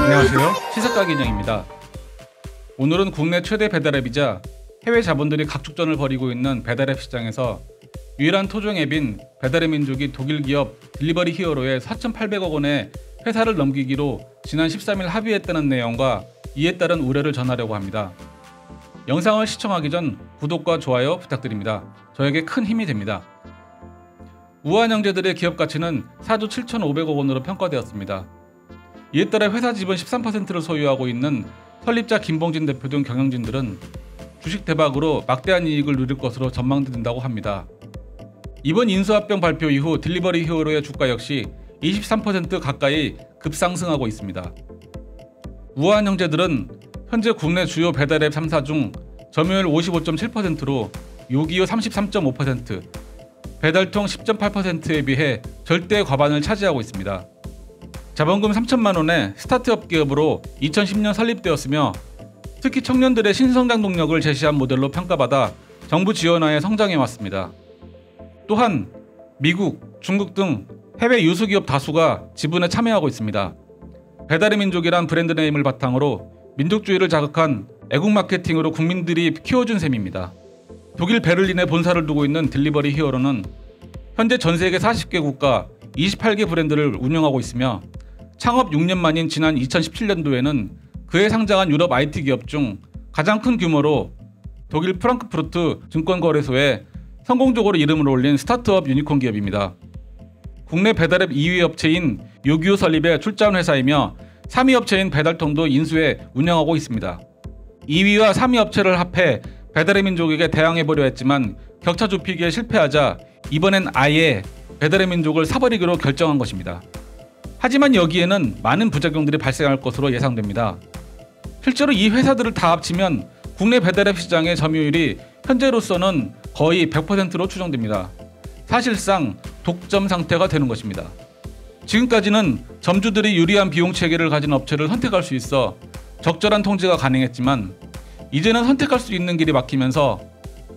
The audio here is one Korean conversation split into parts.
안녕하세요. 시사가게인영입니다. 오늘은 국내 최대 배달앱이자 해외 자본들이 각축전을 벌이고 있는 배달앱 시장에서 유일한 토종 앱인 배달의 민족이 독일 기업 딜리버리 히어로에 4,800억 원의 회사를 넘기기로 지난 13일 합의했다는 내용과 이에 따른 우려를 전하려고 합니다. 영상을 시청하기 전 구독과 좋아요 부탁드립니다. 저에게 큰 힘이 됩니다. 우한 형제들의 기업 가치는 4조 7,500억 원으로 평가되었습니다. 이에 따라 회사 지분 13%를 소유하고 있는 설립자 김봉진 대표 등 경영진들은 주식 대박으로 막대한 이익을 누릴 것으로 전망된다고 합니다. 이번 인수합병 발표 이후 딜리버리 히어로의 주가 역시 23% 가까이 급상승하고 있습니다. 우한 형제들은 현재 국내 주요 배달앱 3사 중 점유율 55.7%로 요기요 33.5%, 배달통 10.8%에 비해 절대 과반을 차지하고 있습니다. 자본금 3천만 원의 스타트업 기업으로 2010년 설립되었으며 특히 청년들의 신성장 동력을 제시한 모델로 평가받아 정부 지원하에 성장해왔습니다. 또한 미국, 중국 등 해외 유수기업 다수가 지분에 참여하고 있습니다. 배달의 민족이란 브랜드 네임을 바탕으로 민족주의를 자극한 애국 마케팅으로 국민들이 키워준 셈입니다. 독일 베를린에 본사를 두고 있는 딜리버리 히어로는 현재 전 세계 40개 국가 28개 브랜드를 운영하고 있으며 창업 6년 만인 지난 2017년도에는 그해 상장한 유럽 IT 기업 중 가장 큰 규모로 독일 프랑크푸르트 증권거래소에 성공적으로 이름을 올린 스타트업 유니콘 기업입니다. 국내 배달앱 2위 업체인 요기요 설립에 출자한 회사이며 3위 업체인 배달통도 인수해 운영하고 있습니다. 2위와 3위 업체를 합해 배달의 민족에게 대항해보려 했지만 격차 좁히기에 실패하자 이번엔 아예 배달의 민족을 사버리기로 결정한 것입니다. 하지만 여기에는 많은 부작용들이 발생할 것으로 예상됩니다. 실제로 이 회사들을 다 합치면 국내 배달앱 시장의 점유율이 현재로서는 거의 100%로 추정됩니다. 사실상 독점 상태가 되는 것입니다. 지금까지는 점주들이 유리한 비용 체계를 가진 업체를 선택할 수 있어 적절한 통제가 가능했지만 이제는 선택할 수 있는 길이 막히면서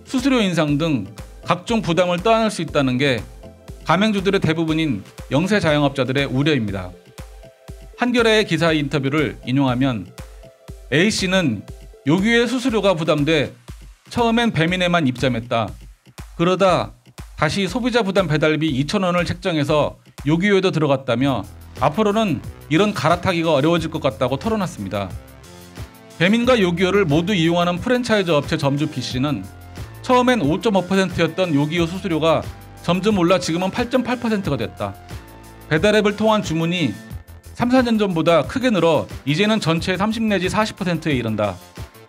수수료 인상 등 각종 부담을 떠안을 수 있다는 게 가맹주들의 대부분인 영세 자영업자들의 우려입니다. 한겨레의 기사 인터뷰를 인용하면 A씨는 요기요의 수수료가 부담돼 처음엔 배민에만 입점했다. 그러다 다시 소비자 부담 배달비 2,000원을 책정해서 요기요에도 들어갔다며 앞으로는 이런 갈아타기가 어려워질 것 같다고 털어놨습니다. 배민과 요기요를 모두 이용하는 프랜차이즈 업체 점주 B씨는 처음엔 5.5%였던 요기요 수수료가 점점 올라 지금은 8.8%가 됐다. 배달앱을 통한 주문이 3, 4년 전보다 크게 늘어 이제는 전체의 30 내지 40%에 이른다.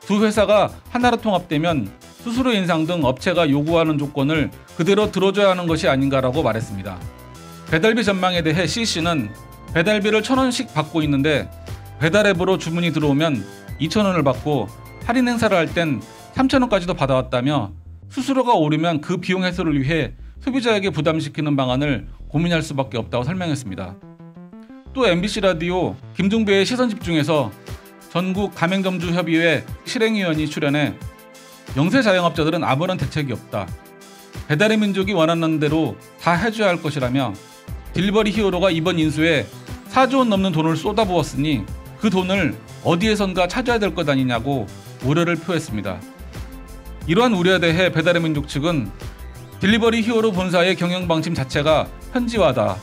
두 회사가 하나로 통합되면 수수료 인상 등 업체가 요구하는 조건을 그대로 들어줘야 하는 것이 아닌가라고 말했습니다. 배달비 전망에 대해 C씨는 배달비를 1,000원씩 받고 있는데 배달앱으로 주문이 들어오면 2,000원을 받고 할인 행사를 할 땐 3,000원까지도 받아왔다며 수수료가 오르면 그 비용 해소를 위해 소비자에게 부담시키는 방안을 고민할 수밖에 없다고 설명했습니다. 또 MBC 라디오 김종배의 시선집중에서 전국 가맹점주협의회 실행위원이 출연해 영세 자영업자들은 아무런 대책이 없다. 배달의 민족이 원하는 대로 다 해줘야 할 것이라며 딜리버리 히어로가 이번 인수에 4조 원 넘는 돈을 쏟아부었으니 그 돈을 어디에선가 찾아야 될 것 아니냐고 우려를 표했습니다. 이러한 우려에 대해 배달의 민족 측은 딜리버리 히어로 본사의 경영 방침 자체가 현지화다.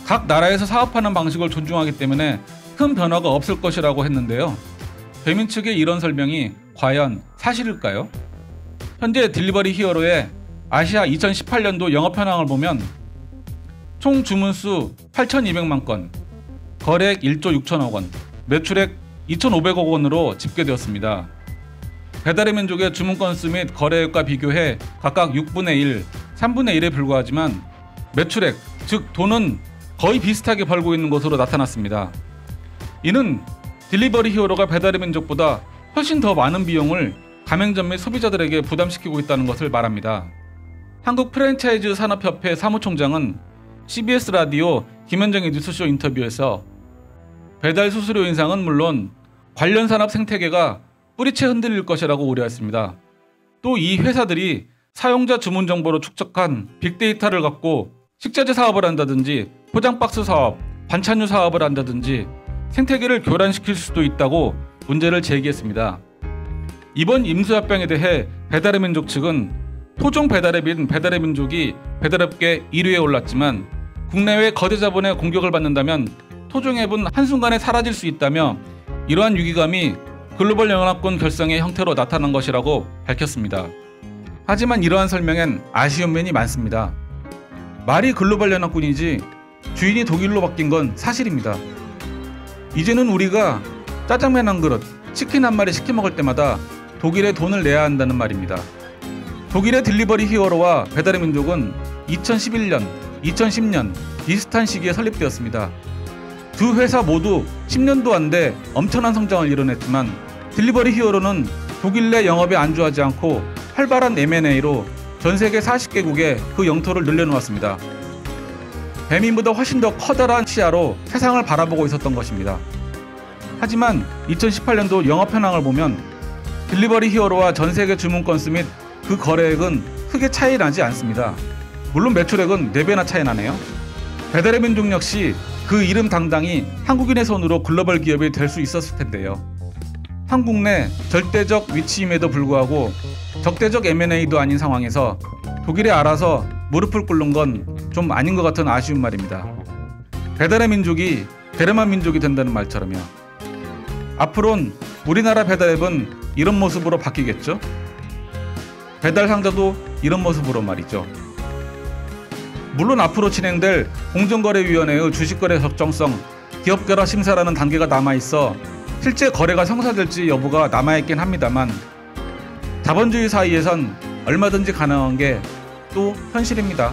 각 나라에서 사업하는 방식을 존중하기 때문에 큰 변화가 없을 것이라고 했는데요. 배민 측의 이런 설명이 과연 사실일까요? 현재 딜리버리 히어로의 아시아 2018년도 영업 현황을 보면 총 주문수 8,200만 건, 거래액 1조 6천억 원, 매출액 2,500억 원으로 집계되었습니다. 배달의 민족의 주문 건수 및 거래액과 비교해 각각 6분의 1, 3분의 1에 불과하지만 매출액, 즉 돈은 거의 비슷하게 벌고 있는 것으로 나타났습니다. 이는 딜리버리 히어로가 배달의 민족보다 훨씬 더 많은 비용을 가맹점 및 소비자들에게 부담시키고 있다는 것을 말합니다. 한국 프랜차이즈 산업협회 사무총장은 CBS 라디오 김현정의 뉴스쇼 인터뷰에서 배달 수수료 인상은 물론 관련 산업 생태계가 뿌리채 흔들릴 것이라고 우려했습니다. 또 이 회사들이 사용자 주문 정보로 축적한 빅데이터를 갖고 식자재 사업을 한다든지 포장박스 사업, 반찬류 사업을 한다든지 생태계를 교란시킬 수도 있다고 문제를 제기했습니다. 이번 임수합병에 대해 배달의 민족 측은 토종 배달앱인 배달의 민족이 배달업계 1위에 올랐지만 국내외 거대 자본의 공격을 받는다면 토종앱은 한순간에 사라질 수 있다며 이러한 위기감이 글로벌 영합권 결성의 형태로 나타난 것이라고 밝혔습니다. 하지만 이러한 설명엔 아쉬운 면이 많습니다. 말이 글로벌 연합군이지 주인이 독일로 바뀐 건 사실입니다. 이제는 우리가 짜장면 한 그릇, 치킨 한 마리 시켜 먹을 때마다 독일에 돈을 내야 한다는 말입니다. 독일의 딜리버리 히어로와 배달의 민족은 2011년, 2010년 비슷한 시기에 설립되었습니다. 두 회사 모두 10년도 안 돼 엄청난 성장을 이뤄냈지만 딜리버리 히어로는 독일 내 영업에 안주하지 않고 활발한 M&A로 전 세계 40개국에 그 영토를 늘려놓았습니다. 배민보다 훨씬 더 커다란 시야로 세상을 바라보고 있었던 것입니다. 하지만 2018년도 영업 현황을 보면 딜리버리 히어로와 전 세계 주문 건수 및 그 거래액은 크게 차이 나지 않습니다. 물론 매출액은 4배나 차이 나네요. 배달의 민족 역시 그 이름 당당히 한국인의 손으로 글로벌 기업이 될 수 있었을 텐데요. 한국 내 절대적 위치임에도 불구하고 적대적 M&A도 아닌 상황에서 독일에 알아서 무릎을 꿇는 건 좀 아닌 것 같은 아쉬운 말입니다. 배달의 민족이 베르만 민족이 된다는 말처럼요. 앞으론 우리나라 배달앱은 이런 모습으로 바뀌겠죠? 배달 상자도 이런 모습으로 말이죠. 물론 앞으로 진행될 공정거래위원회의 주식거래 적정성, 기업결합 심사라는 단계가 남아있어 실제 거래가 성사될지 여부가 남아있긴 합니다만 자본주의 사이에선 얼마든지 가능한 게 또 현실입니다.